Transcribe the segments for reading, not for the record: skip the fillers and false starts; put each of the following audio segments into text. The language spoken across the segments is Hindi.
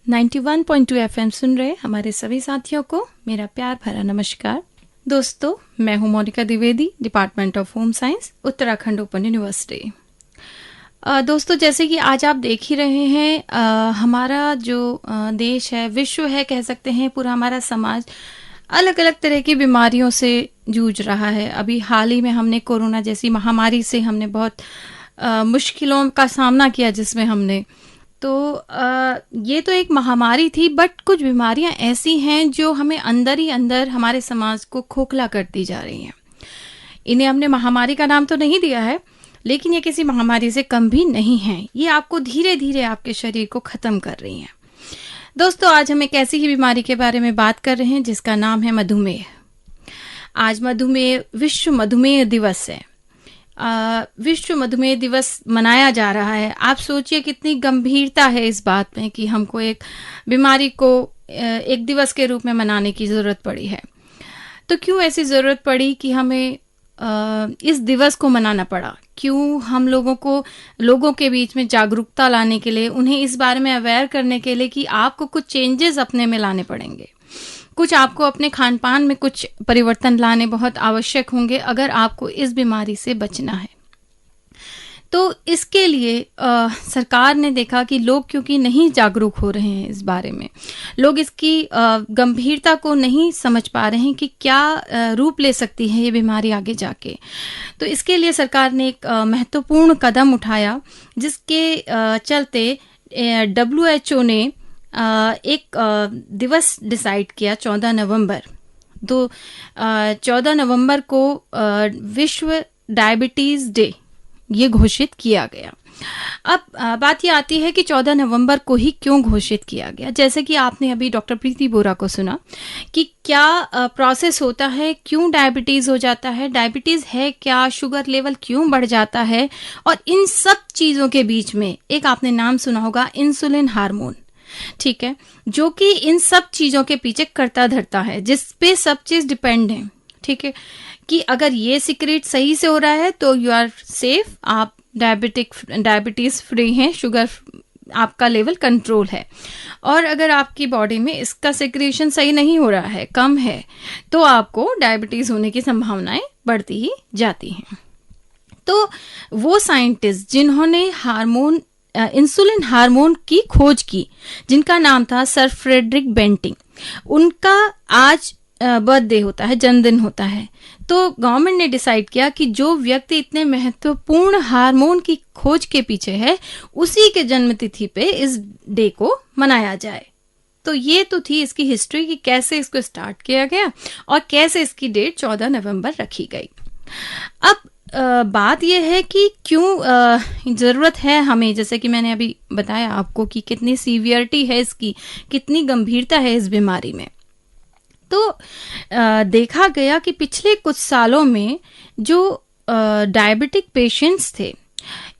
91.2 एफएम सुन रहे हमारे सभी साथियों को मेरा प्यार भरा नमस्कार। दोस्तों, मैं हूं Monika Dwivedi, department of home science, Uttarakhand open university. दोस्तों, जैसे कि आज आप देख ही रहे हैं, हमारा जो देश है, विश्व है, कह सकते हैं, पूरा हमारा समाज अलग अलग तरह की बीमारियों से जूझ रहा है। अभी हाल ही में हमने कोरोना जैसी महामारी से हमने बहुत मुश्किलों का सामना किया, जिसमें हमने ये तो एक महामारी थी, बट कुछ बीमारियां ऐसी हैं जो हमें अंदर ही अंदर हमारे समाज को खोखला करती जा रही हैं। इन्हें हमने महामारी का नाम तो नहीं दिया है, लेकिन ये किसी महामारी से कम भी नहीं है। ये आपको धीरे धीरे आपके शरीर को खत्म कर रही हैं। दोस्तों, आज हम एक ऐसी ही बीमारी के बारे में बात कर रहे हैं जिसका नाम है मधुमेह। आज विश्व मधुमेह दिवस है। विश्व मधुमेह दिवस मनाया जा रहा है। आप सोचिए कितनी गंभीरता है इस बात में कि हमको एक बीमारी को एक दिवस के रूप में मनाने की जरूरत पड़ी है। तो क्यों ऐसी जरूरत पड़ी कि हमें इस दिवस को मनाना पड़ा? क्यों हम लोगों के बीच में जागरूकता लाने के लिए, उन्हें इस बारे में अवेयर करने के लिए कि आपको कुछ चेंजेस अपने में लाने पड़ेंगे, कुछ आपको अपने खान पान में कुछ परिवर्तन लाने बहुत आवश्यक होंगे अगर आपको इस बीमारी से बचना है। तो इसके लिए सरकार ने देखा कि लोग क्योंकि नहीं जागरूक हो रहे हैं इस बारे में, लोग इसकी गंभीरता को नहीं समझ पा रहे हैं कि क्या रूप ले सकती है ये बीमारी आगे जाके। तो इसके लिए सरकार ने एक महत्वपूर्ण कदम उठाया, जिसके चलते WHO ने एक दिवस डिसाइड किया 14 नवंबर। 14 नवंबर को विश्व डायबिटीज डे ये घोषित किया गया। अब बात ये आती है कि 14 नवंबर को ही क्यों घोषित किया गया। जैसे कि आपने अभी डॉक्टर प्रीति बोरा को सुना कि क्या प्रोसेस होता है, क्यों डायबिटीज हो जाता है, डायबिटीज है क्या, शुगर लेवल क्यों बढ़ जाता है, और इन सब चीजों के बीच में एक आपने नाम सुना होगा, इंसुलिन हार्मोन। ठीक है, जो कि इन सब चीजों के पीछे करता धरता है, जिस पे सब चीज डिपेंड है। ठीक है, कि अगर ये सीक्रेट सही से हो रहा है तो यू आर सेफ, आप डायबिटीज फ्री हैं, शुगर आपका लेवल कंट्रोल है। और अगर आपकी बॉडी में इसका सिक्रेशन सही नहीं हो रहा है, कम है, तो आपको डायबिटीज होने की संभावनाएं बढ़ती ही जाती हैं। तो वो साइंटिस्ट जिन्होंने इंसुलिन हार्मोन की खोज की, जिनका नाम था सर फ्रेडरिक बेंटिंग, उनका आज बर्थडे होता है, जन्मदिन होता है। तो गवर्नमेंट ने डिसाइड किया कि जो व्यक्ति इतने महत्वपूर्ण हार्मोन की खोज के पीछे है, उसी के जन्मतिथि पे इस डे को मनाया जाए। तो ये तो थी इसकी हिस्ट्री कि कैसे इसको स्टार्ट किया गया और कैसे इसकी डेट 14 नवंबर रखी गई। अब बात यह है कि क्यों जरूरत है हमें, जैसे कि मैंने अभी बताया आपको कि कितनी सीवियरिटी है इसकी, कितनी गंभीरता है इस बीमारी में। तो देखा गया कि पिछले कुछ सालों में जो डायबिटिक पेशेंट्स थे,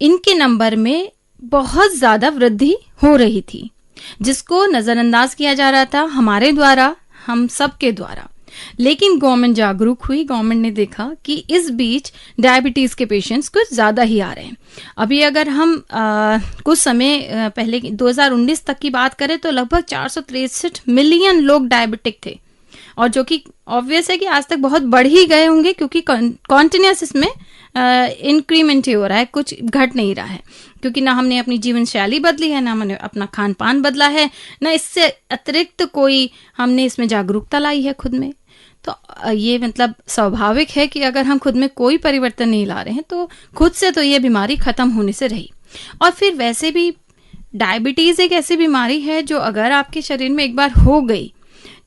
इनके नंबर में बहुत ज्यादा वृद्धि हो रही थी, जिसको नजरअंदाज किया जा रहा था हमारे द्वारा, हम सब के द्वारा। लेकिन गवर्नमेंट जागरूक हुई, गवर्नमेंट ने देखा कि इस बीच डायबिटीज के पेशेंट्स कुछ ज्यादा ही आ रहे हैं। अभी अगर हम कुछ समय पहले 2019 तक की बात करें तो लगभग 463 मिलियन लोग डायबिटिक थे, और जो कि ऑब्वियस है कि आज तक बहुत बढ़ ही गए होंगे, क्योंकि कॉन्टिन्यूस इसमें इंक्रीमेंट ही हो रहा है, कुछ घट नहीं रहा है, क्योंकि ना हमने अपनी जीवन शैली बदली है, ना हमने अपना खान पान बदला है, ना इससे अतिरिक्त कोई हमने इसमें जागरूकता लाई है खुद में। तो ये मतलब स्वाभाविक है कि अगर हम खुद में कोई परिवर्तन नहीं ला रहे हैं तो खुद से तो ये बीमारी खत्म होने से रही। और फिर वैसे भी डायबिटीज एक ऐसी बीमारी है जो अगर आपके शरीर में एक बार हो गई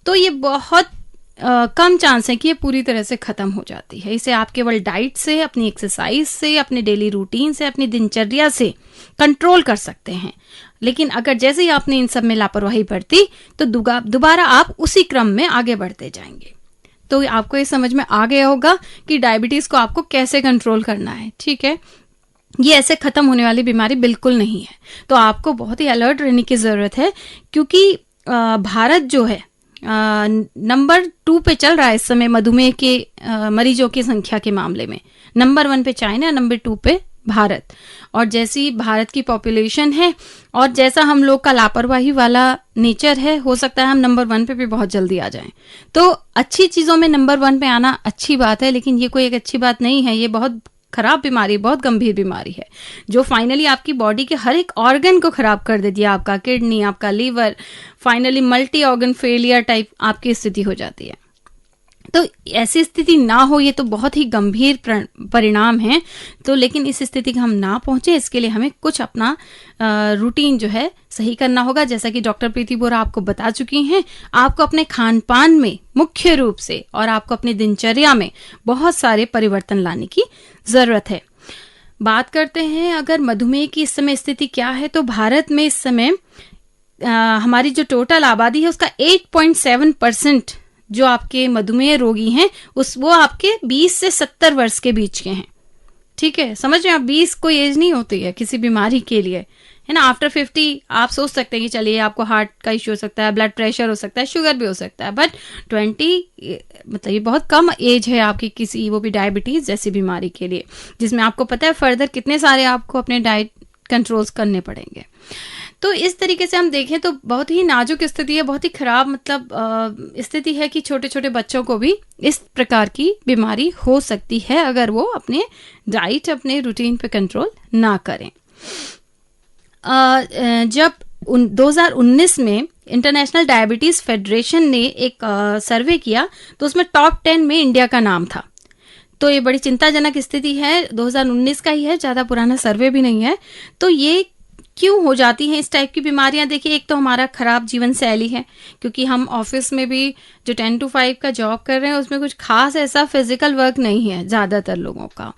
तो ये बहुत कम चांस है कि ये पूरी तरह से खत्म हो जाती है। इसे आप केवल डाइट से, अपनी एक्सरसाइज से, अपने डेली रूटीन से, अपनी दिनचर्या से कंट्रोल कर सकते हैं। लेकिन अगर जैसे ही आपने इन सब में लापरवाही बरती तो दोबारा आप उसी क्रम में आगे बढ़ते जाएंगे। तो आपको ये समझ में आ गया होगा कि डायबिटीज को आपको कैसे कंट्रोल करना है। ठीक है, ये ऐसे खत्म होने वाली बीमारी बिल्कुल नहीं है। तो आपको बहुत ही अलर्ट रहने की जरूरत है, क्योंकि भारत जो है नंबर 2 पे चल रहा है इस समय मधुमेह के मरीजों की संख्या के मामले में। नंबर 1 पे चाइना, नंबर 2 पे भारत, और जैसी भारत की पॉपुलेशन है और जैसा हम लोग का लापरवाही वाला नेचर है, हो सकता है हम नंबर 1 पे भी बहुत जल्दी आ जाएं। तो अच्छी चीजों में नंबर 1 पे आना अच्छी बात है, लेकिन ये कोई एक अच्छी बात नहीं है। ये बहुत खराब बीमारी, बहुत गंभीर बीमारी है जो फाइनली आपकी बॉडी के हर एक ऑर्गन को खराब कर देती है। आपका किडनी, आपका liver, finally multi organ failure type आपकी स्थिति हो जाती है। तो ऐसी स्थिति ना हो, ये तो बहुत ही गंभीर परिणाम है। तो लेकिन इस स्थिति का हम ना पहुंचे, इसके लिए हमें कुछ अपना रूटीन जो है सही करना होगा। जैसा कि डॉक्टर प्रीति बोरा आपको बता चुकी हैं, आपको अपने खान पान में मुख्य रूप से और आपको अपनी दिनचर्या में बहुत सारे परिवर्तन लाने की जरूरत है। बात करते हैं अगर मधुमेह की इस समय स्थिति क्या है, तो भारत में इस समय हमारी जो टोटल आबादी है उसका 8.7% जो आपके मधुमेह रोगी हैं वो आपके 20 से 70 वर्ष के बीच के हैं। ठीक है, समझ रहे हैं आप, 20 कोई एज नहीं होती है किसी बीमारी के लिए, है ना। आफ्टर 50 आप सोच सकते हैं कि चलिए आपको हार्ट का इश्यू हो सकता है, ब्लड प्रेशर हो सकता है, शुगर भी हो सकता है, बट 20 मतलब ये बहुत कम एज है आपकी किसी, वो भी डायबिटीज जैसी बीमारी के लिए, जिसमें आपको पता है फर्दर कितने सारे आपको अपने डाइट कंट्रोल्स करने पड़ेंगे। तो इस तरीके से हम देखें तो बहुत ही नाजुक स्थिति है, बहुत ही खराब मतलब स्थिति है कि छोटे छोटे बच्चों को भी इस प्रकार की बीमारी हो सकती है अगर वो अपने डाइट, अपने रूटीन पे कंट्रोल ना करें। जब 2019 में इंटरनेशनल डायबिटीज फेडरेशन ने एक सर्वे किया तो उसमें टॉप 10 में इंडिया का नाम था। तो ये बड़ी चिंताजनक स्थिति है, 2019 का ही है, ज्यादा पुराना सर्वे भी नहीं है। तो ये क्यों हो जाती हैं इस टाइप की बीमारियां? देखिए, एक तो हमारा खराब जीवन शैली है, क्योंकि हम ऑफिस में भी जो 10 to 5 का जॉब कर रहे हैं उसमें कुछ खास ऐसा फिजिकल वर्क नहीं है ज्यादातर लोगों का।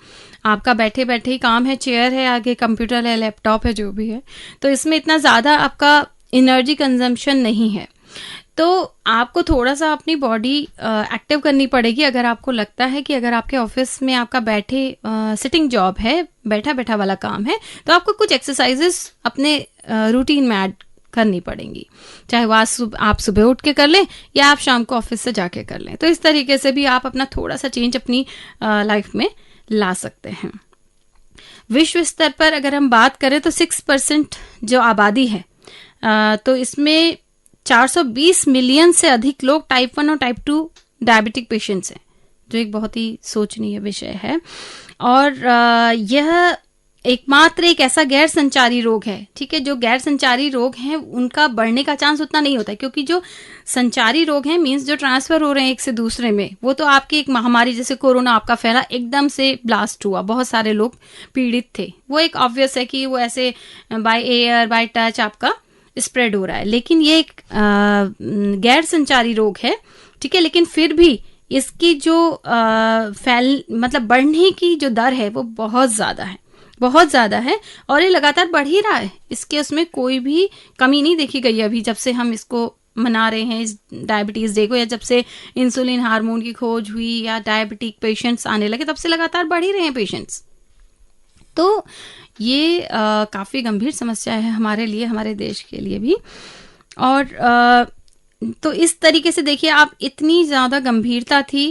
आपका बैठे बैठे ही काम है, चेयर है, आगे कंप्यूटर है, लैपटॉप है, जो भी है। तो इसमें इतना ज्यादा आपका एनर्जी कंजम्पशन नहीं है। तो आपको थोड़ा सा अपनी बॉडी एक्टिव करनी पड़ेगी। अगर आपको लगता है कि अगर आपके ऑफिस में आपका बैठे सिटिंग जॉब है, बैठा बैठा वाला काम है, तो आपको कुछ एक्सरसाइजेस अपने रूटीन में ऐड करनी पड़ेंगी, चाहे वो आप सुबह उठ के कर लें या आप शाम को ऑफिस से जाके कर लें। तो इस तरीके से भी आप अपना थोड़ा सा चेंज अपनी लाइफ में ला सकते हैं। विश्व स्तर पर अगर हम बात करें तो 6% जो आबादी है, तो इसमें 420 मिलियन से अधिक लोग टाइप 1 और टाइप 2 डायबिटिक पेशेंट्स हैं, जो एक बहुत ही सोचनीय विषय है। और यह एकमात्र एक ऐसा गैर संचारी रोग है, ठीक है। जो गैर संचारी रोग हैं उनका बढ़ने का चांस उतना नहीं होता है, क्योंकि जो संचारी रोग हैं मीन्स जो ट्रांसफर हो रहे हैं एक से दूसरे में, वो तो आपकी एक महामारी जैसे कोरोना आपका फैला, एकदम से ब्लास्ट हुआ, बहुत सारे लोग पीड़ित थे, वो एक ऑब्वियस है कि वो ऐसे बाय एयर बाय टच आपका स्प्रेड हो रहा है। लेकिन ये एक गैर संचारी रोग है, ठीक है। लेकिन फिर भी इसकी जो मतलब बढ़ने की जो दर है वो बहुत ज्यादा है, बहुत ज्यादा है, और ये लगातार बढ़ ही रहा है। इसके उसमें कोई भी कमी नहीं देखी गई अभी, जब से हम इसको मना रहे हैं इस डायबिटीज डे को, या जब से इंसुलिन हार्मोन की खोज हुई या डायबिटिक पेशेंट्स आने लगे, तब से लगातार बढ़ ही रहे हैं पेशेंट्स। तो ये काफी गंभीर समस्या है हमारे लिए, हमारे देश के लिए भी। और तो इस तरीके से देखिए आप, इतनी ज्यादा गंभीरता थी,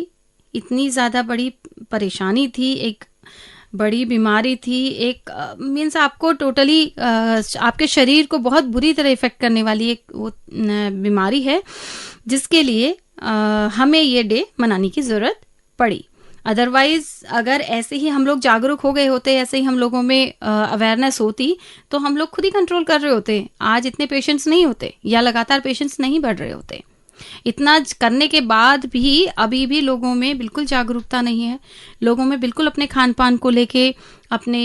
इतनी ज्यादा बड़ी परेशानी थी, एक बड़ी बीमारी थी, एक मीन्स आपको टोटली आपके शरीर को बहुत बुरी तरह इफेक्ट करने वाली एक वो बीमारी है, जिसके लिए हमें ये डे मनाने की जरूरत पड़ी। अदरवाइज अगर ऐसे ही हम लोग जागरूक हो गए होते, ऐसे ही हम लोगों में अवेयरनेस होती, तो हम लोग खुद ही कंट्रोल कर रहे होते, आज इतने पेशेंट्स नहीं होते, या लगातार पेशेंट्स नहीं बढ़ रहे होते। इतना करने के बाद भी अभी भी लोगों में बिल्कुल जागरूकता नहीं है, लोगों में बिल्कुल अपने खान पान को लेके अपने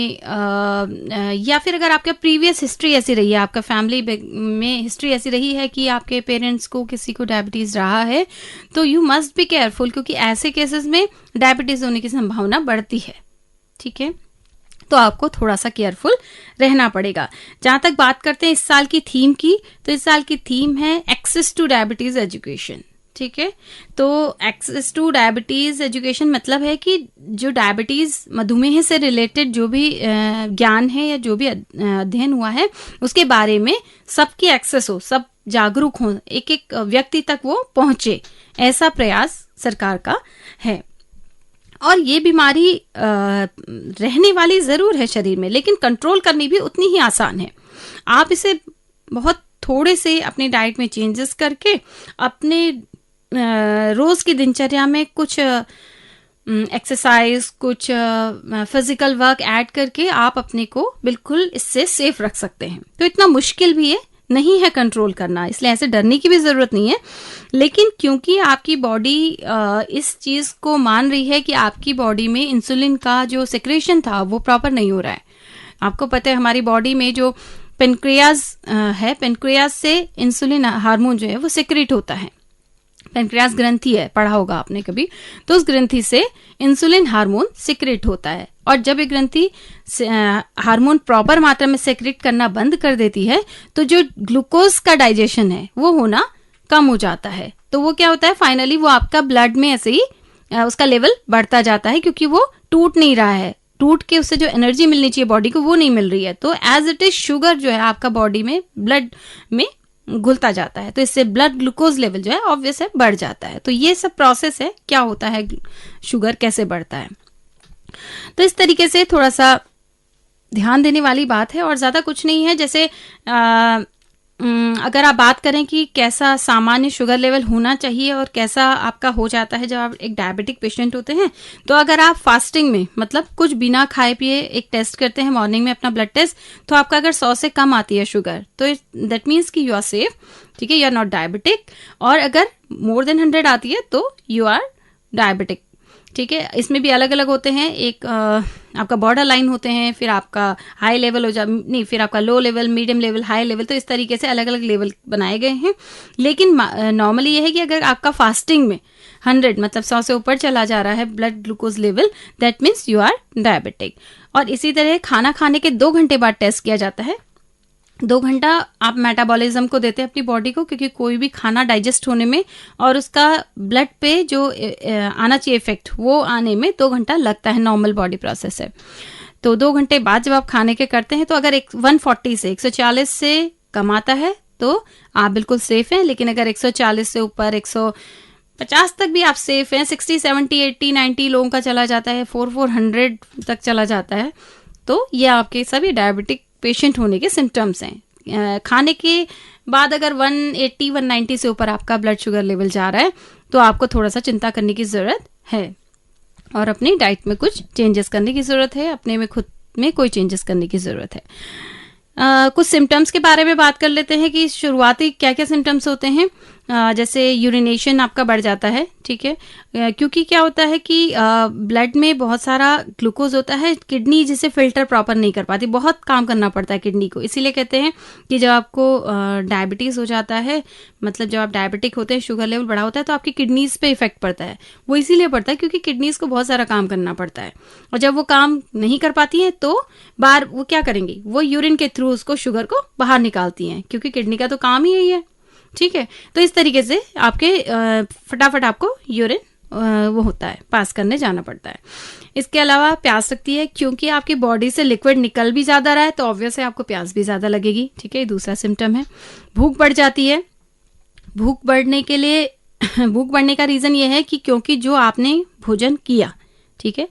या फिर अगर आपका प्रीवियस हिस्ट्री ऐसी रही है, आपका फैमिली में हिस्ट्री ऐसी रही है कि आपके पेरेंट्स को किसी को डायबिटीज रहा है, तो यू मस्ट बी केयरफुल, क्योंकि ऐसे केसेस में डायबिटीज होने की संभावना बढ़ती है, ठीक है। तो आपको थोड़ा सा केयरफुल रहना पड़ेगा। जहां तक बात करते हैं इस साल की थीम की, तो इस साल की थीम है एक्सेस टू डायबिटीज एजुकेशन, ठीक है। तो एक्सेस टू डायबिटीज एजुकेशन मतलब है कि जो डायबिटीज, मधुमेह से रिलेटेड जो भी ज्ञान है या जो भी अध्ययन हुआ है उसके बारे में सबकी एक्सेस हो, सब जागरूक हो, एक एक व्यक्ति तक वो पहुंचे, ऐसा प्रयास सरकार का है। और ये बीमारी रहने वाली जरूर है शरीर में, लेकिन कंट्रोल करनी भी उतनी ही आसान है। आप इसे बहुत थोड़े से अपनी डाइट में चेंजेस करके अपने रोज की दिनचर्या में कुछ एक्सरसाइज, कुछ फिजिकल वर्क ऐड करके आप अपने को बिल्कुल इससे सेफ रख सकते हैं। तो इतना मुश्किल भी है नहीं है कंट्रोल करना, इसलिए ऐसे डरने की भी जरूरत नहीं है। लेकिन क्योंकि आपकी बॉडी इस चीज को मान रही है कि आपकी बॉडी में इंसुलिन का जो सिक्रेशन था वो प्रॉपर नहीं हो रहा है। आपको पता है हमारी बॉडी में जो पेनक्रियाज है, पेनक्रियाज से इंसुलिन हार्मोन जो है वो सिक्रेट होता है। पेनक्रियाज ग्रंथि है, पढ़ा होगा आपने कभी, तो उस ग्रंथि से इंसुलिन हार्मोन सिक्रेट होता है। और जब ये ग्रंथि हार्मोन प्रॉपर मात्रा में सिक्रेट करना बंद कर देती है तो जो ग्लूकोज का डाइजेशन है वो होना कम हो जाता है। तो वो क्या होता है, फाइनली वो आपका ब्लड में ऐसे ही उसका लेवल बढ़ता जाता है, क्योंकि वो टूट नहीं रहा है, टूट के उससे जो एनर्जी मिलनी चाहिए बॉडी को वो नहीं मिल रही है। तो एज इट इज शुगर जो है आपका बॉडी में ब्लड में घुलता जाता है, तो इससे ब्लड ग्लूकोज लेवल जो है ऑब्वियस है बढ़ जाता है। तो ये सब प्रोसेस है, क्या होता है शुगर कैसे बढ़ता है। तो इस तरीके से थोड़ा सा ध्यान देने वाली बात है और ज्यादा कुछ नहीं है। जैसे अगर आप बात करें कि कैसा सामान्य शुगर लेवल होना चाहिए और कैसा आपका हो जाता है जब आप एक डायबिटिक पेशेंट होते हैं, तो अगर आप फास्टिंग में मतलब कुछ बिना खाए पिए एक टेस्ट करते हैं मॉर्निंग में अपना ब्लड टेस्ट, तो आपका अगर 100 से कम आती है शुगर तो दैट मीन्स कि यू आर सेफ, ठीक है, यू आर नॉट डायबिटिक। और अगर मोर देन 100 आती है तो यू आर डायबिटिक, ठीक है। इसमें भी अलग अलग होते हैं, एक आपका बॉर्डर लाइन होते हैं, फिर आपका हाई लेवल हो नहीं, फिर आपका low level, medium level, high level, तो इस तरीके से अलग अलग लेवल बनाए गए हैं। लेकिन नॉर्मली ये है कि अगर आपका फास्टिंग में 100 मतलब 100 से ऊपर चला जा रहा है blood glucose level, that means you are diabetic. और इसी तरह खाना खाने के 2 घंटे बाद टेस्ट किया जाता है। 2 घंटा आप मेटाबॉलिज्म को देते हैं अपनी बॉडी को, क्योंकि कोई भी खाना डाइजेस्ट होने में और उसका ब्लड पे जो आना चाहिए इफेक्ट वो आने में 2 घंटा लगता है, नॉर्मल बॉडी प्रोसेस है। तो 2 घंटे बाद जब आप खाने के करते हैं तो अगर 140 से 140 से कम आता है तो आप बिल्कुल सेफ हैं। लेकिन अगर 140 से ऊपर 150 तक भी आप सेफ हैं, 60, 70, 80, 90 लोगों का चला जाता है, 400 तक चला जाता है, तो ये आपके सभी डायबिटिक पेशेंट होने के सिम्टम्स हैं। खाने के बाद अगर 180, 190 से ऊपर आपका ब्लड शुगर लेवल जा रहा है तो आपको थोड़ा सा चिंता करने की जरूरत है और अपनी डाइट में कुछ चेंजेस करने की जरूरत है, अपने में खुद में कोई चेंजेस करने की जरूरत है। कुछ सिम्टम्स के बारे में बात कर लेते हैं कि शुरुआती क्या क्या सिम्टम्स होते हैं। जैसे यूरिनेशन आपका बढ़ जाता है, ठीक है, क्योंकि क्या होता है कि ब्लड में बहुत सारा ग्लूकोज होता है, किडनी जिसे फिल्टर प्रॉपर नहीं कर पाती, बहुत काम करना पड़ता है किडनी को। इसीलिए कहते हैं कि जब आपको डायबिटीज हो जाता है, मतलब जब आप डायबिटिक होते हैं, शुगर लेवल बढ़ा होता है, तो आपकी किडनीज पे इफेक्ट पड़ता है। वो इसीलिए पड़ता है क्योंकि किडनीज को बहुत सारा काम करना पड़ता है, और जब वो काम नहीं कर पाती है तो बाहर वो क्या करेंगी, वो यूरिन के थ्रू उसको शुगर को बाहर निकालती हैं, क्योंकि किडनी का तो काम ही यही है, ठीक है। तो इस तरीके से आपके फटाफट आपको यूरिन वो होता है, पास करने जाना पड़ता है। इसके अलावा प्यास लगती है, क्योंकि आपकी बॉडी से लिक्विड निकल भी ज्यादा रहा है तो ऑब्वियस है आपको प्यास भी ज्यादा लगेगी, ठीक है, दूसरा सिम्टम है। भूख बढ़ जाती है। भूख बढ़ने के लिए भूख बढ़ने का रीजन ये है कि क्योंकि जो आपने भोजन किया, ठीक है,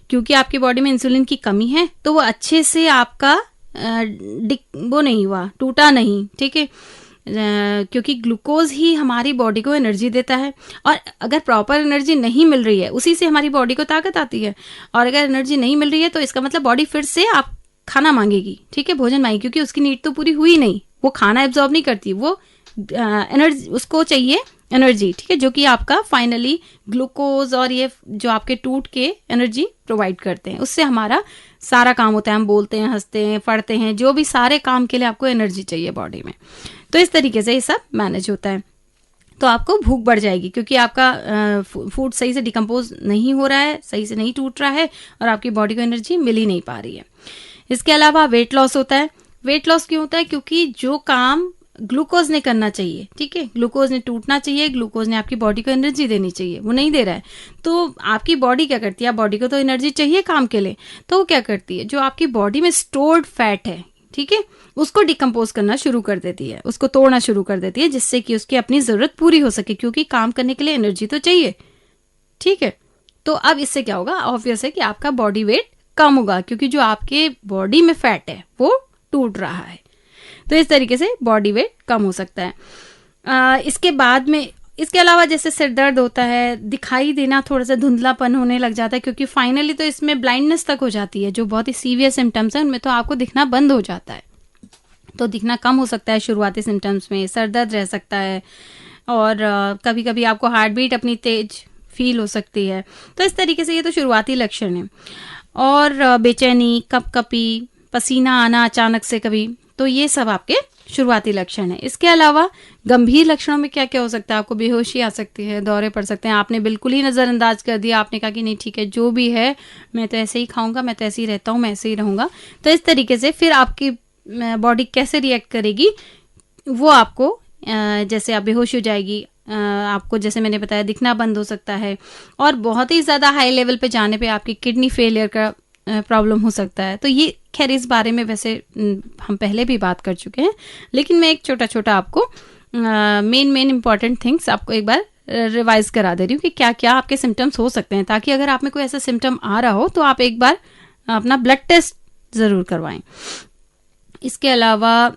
क्योंकि आपकी बॉडी में इंसुलिन की कमी है तो वो अच्छे से आपका वो नहीं हुआ, टूटा नहीं, ठीक है, क्योंकि ग्लूकोज ही हमारी बॉडी को एनर्जी देता है, और अगर प्रॉपर एनर्जी नहीं मिल रही है उसी से हमारी बॉडी को ताकत आती है, और अगर एनर्जी नहीं मिल रही है तो इसका मतलब बॉडी फिर से आप खाना मांगेगी, ठीक है, भोजन मांगेगी, क्योंकि उसकी नीड तो पूरी हुई नहीं, वो खाना एब्जॉर्ब नहीं करती, वो एनर्जी उसको चाहिए एनर्जी, ठीक है, जो कि आपका फाइनली ग्लूकोज और ये जो आपके टूट के एनर्जी प्रोवाइड करते हैं, उससे हमारा सारा काम होता है, हम बोलते हैं, हंसते हैं, पढ़ते हैं, जो भी सारे काम के लिए आपको एनर्जी चाहिए बॉडी में। तो इस तरीके से ये सब मैनेज होता है। तो आपको भूख बढ़ जाएगी क्योंकि आपका फूड सही से डिकम्पोज नहीं हो रहा है, सही से नहीं टूट रहा है, और आपकी बॉडी को एनर्जी मिल ही नहीं पा रही है। इसके अलावा वेट लॉस होता है। वेट लॉस क्यों होता है? क्योंकि जो काम ग्लूकोज ने करना चाहिए, ठीक है, ग्लूकोज ने टूटना चाहिए, ग्लूकोज ने आपकी बॉडी को एनर्जी देनी चाहिए, वो नहीं दे रहा है, तो आपकी बॉडी क्या करती है, बॉडी को तो एनर्जी चाहिए काम के लिए, तो वो क्या करती है, जो आपकी बॉडी में स्टोर्ड फैट है, ठीक है, उसको डिकम्पोज करना शुरू कर देती है, उसको तोड़ना शुरू कर देती है, जिससे कि उसकी अपनी जरूरत पूरी हो सके, क्योंकि काम करने के लिए एनर्जी तो चाहिए, ठीक है। तो अब इससे क्या होगा, ऑब्वियस है कि आपका बॉडी वेट कम होगा, क्योंकि जो आपके बॉडी में फैट है वो टूट रहा है। तो इस तरीके से बॉडी वेट कम हो सकता है। इसके बाद में, इसके अलावा जैसे सिर दर्द होता है, दिखाई देना थोड़ा सा धुंधलापन होने लग जाता है, क्योंकि फाइनली तो इसमें ब्लाइंडनेस तक हो जाती है। जो बहुत ही सीवियर सिम्टम्स हैं उनमें तो आपको दिखना बंद हो जाता है, तो दिखना कम हो सकता है शुरुआती सिम्टम्स में। सर दर्द रह सकता है, और कभी कभी आपको हार्ट बीट अपनी तेज फील हो सकती है। तो इस तरीके से ये तो शुरुआती लक्षण है। और बेचैनी, कपकपी, पसीना आना अचानक से कभी, तो ये सब आपके शुरुआती लक्षण है। इसके अलावा गंभीर लक्षणों में क्या क्या हो सकता है, आपको बेहोशी आ सकती है, दौरे पड़ सकते हैं, आपने बिल्कुल ही नज़रअंदाज कर दिया, आपने कहा कि नहीं ठीक है जो भी है मैं तो ऐसे ही खाऊंगा, मैं तो ऐसे ही रहता हूँ, मैं ऐसे ही रहूंगा। तो इस तरीके से फिर आपकी बॉडी कैसे रिएक्ट करेगी वो आपको, जैसे आप बेहोश हो जाएगी, आपको जैसे मैंने बताया दिखना बंद हो सकता है, और बहुत ही ज़्यादा हाई लेवल पे जाने पे आपकी किडनी फेलियर का प्रॉब्लम हो सकता है। तो ये खैर इस बारे में वैसे हम पहले भी बात कर चुके हैं, लेकिन मैं एक छोटा छोटा आपको मेन इंपॉर्टेंट थिंग्स आपको एक बार रिवाइज करा दे रही हूँ कि क्या क्या आपके सिम्टम्स हो सकते हैं, ताकि अगर आप में कोई ऐसा सिम्टम आ रहा हो तो आप एक बार अपना ब्लड टेस्ट ज़रूर करवाएं। इसके अलावा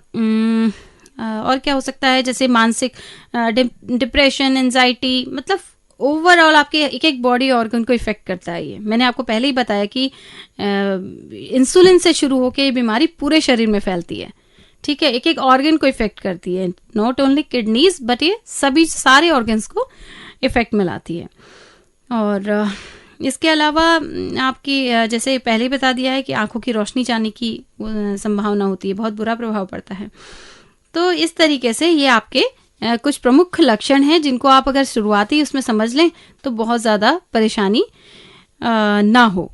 और क्या हो सकता है, जैसे मानसिक डिप्रेशन, एंजाइटी, मतलब ओवरऑल आपके एक एक बॉडी ऑर्गन को इफेक्ट करता है। ये मैंने आपको पहले ही बताया कि इंसुलिन से शुरू होकर ये बीमारी पूरे शरीर में फैलती है, ठीक है, एक एक ऑर्गन को इफेक्ट करती है, नॉट ओनली किडनीज बट ये सभी सारे ऑर्गन्स को इफेक्ट में लाती है। और इसके अलावा आपकी जैसे पहले ही बता दिया है कि आंखों की रोशनी जाने की संभावना होती है, बहुत बुरा प्रभाव पड़ता है। तो इस तरीके से ये आपके कुछ प्रमुख लक्षण हैं जिनको आप अगर शुरुआती उसमें समझ लें तो बहुत ज़्यादा परेशानी ना हो।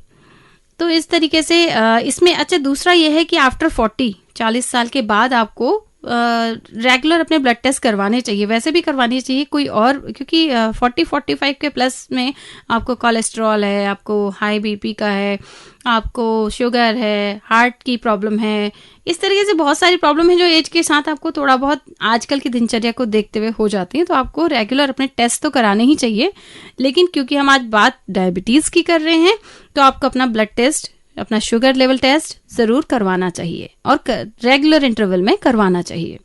तो इस तरीके से इसमें अच्छा दूसरा ये है कि आफ्टर 40 साल के बाद आपको रेगुलर अपने ब्लड टेस्ट करवाने चाहिए, वैसे भी करवानी चाहिए कोई और, क्योंकि 40-45 के प्लस में आपको कोलेस्ट्रॉल है, आपको हाई बीपी का है, आपको शुगर है, हार्ट की प्रॉब्लम है, इस तरीके से बहुत सारी प्रॉब्लम है जो एज के साथ आपको थोड़ा बहुत आजकल की दिनचर्या को देखते हुए हो जाती है। तो आपको रेगुलर अपने टेस्ट तो कराने ही चाहिए, लेकिन क्योंकि हम आज बात डायबिटीज़ की कर रहे हैं तो आपको अपना ब्लड टेस्ट, अपना शुगर लेवल टेस्ट ज़रूर करवाना चाहिए और रेगुलर इंटरवल में करवाना चाहिए।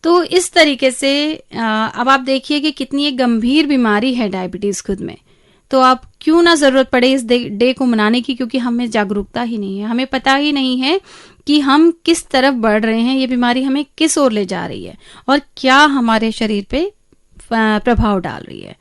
तो इस तरीके से अब आप देखिए कि कितनी एक गंभीर बीमारी है डायबिटीज़ खुद में। तो आप क्यों ना ज़रूरत पड़े इस डे को मनाने की, क्योंकि हमें जागरूकता ही नहीं है, हमें पता ही नहीं है कि हम किस तरफ बढ़ रहे हैं, ये बीमारी हमें किस ओर ले जा रही है और क्या हमारे शरीर पे प्रभाव डाल रही है।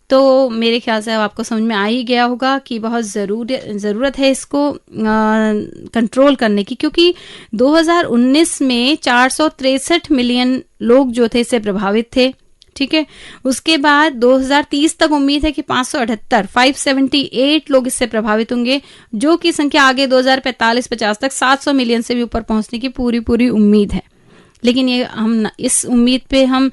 तो मेरे ख्याल से अब आपको समझ में आ ही गया होगा कि बहुत ज़रूरत है इसको कंट्रोल करने की, क्योंकि 2019 में 463 मिलियन लोग जो थे इससे प्रभावित थे, ठीक है। उसके बाद 2030 तक उम्मीद है कि 578 लोग इससे प्रभावित होंगे, जो कि संख्या आगे 2045-50 तक 700 मिलियन से भी ऊपर पहुंचने की पूरी उम्मीद है। लेकिन ये हम इस उम्मीद पे हम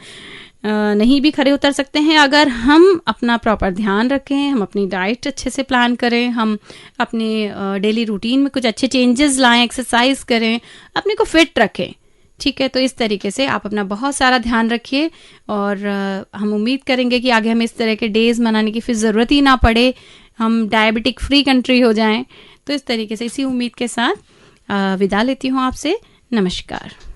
नहीं भी खड़े उतर सकते हैं अगर हम अपना प्रॉपर ध्यान रखें, हम अपनी डाइट अच्छे से प्लान करें, हम अपने डेली रूटीन में कुछ अच्छे चेंजेस लाएं, एक्सरसाइज करें, अपने को फिट रखें, ठीक है। तो इस तरीके से आप अपना बहुत सारा ध्यान रखिए और हम उम्मीद करेंगे कि आगे हमें इस तरह के डेज मनाने की फिर ज़रूरत ही ना पड़े, हम डायबिटिक फ्री कंट्री हो जाएं। तो इस तरीके से इसी उम्मीद के साथ विदा लेती हूँ आपसे। नमस्कार।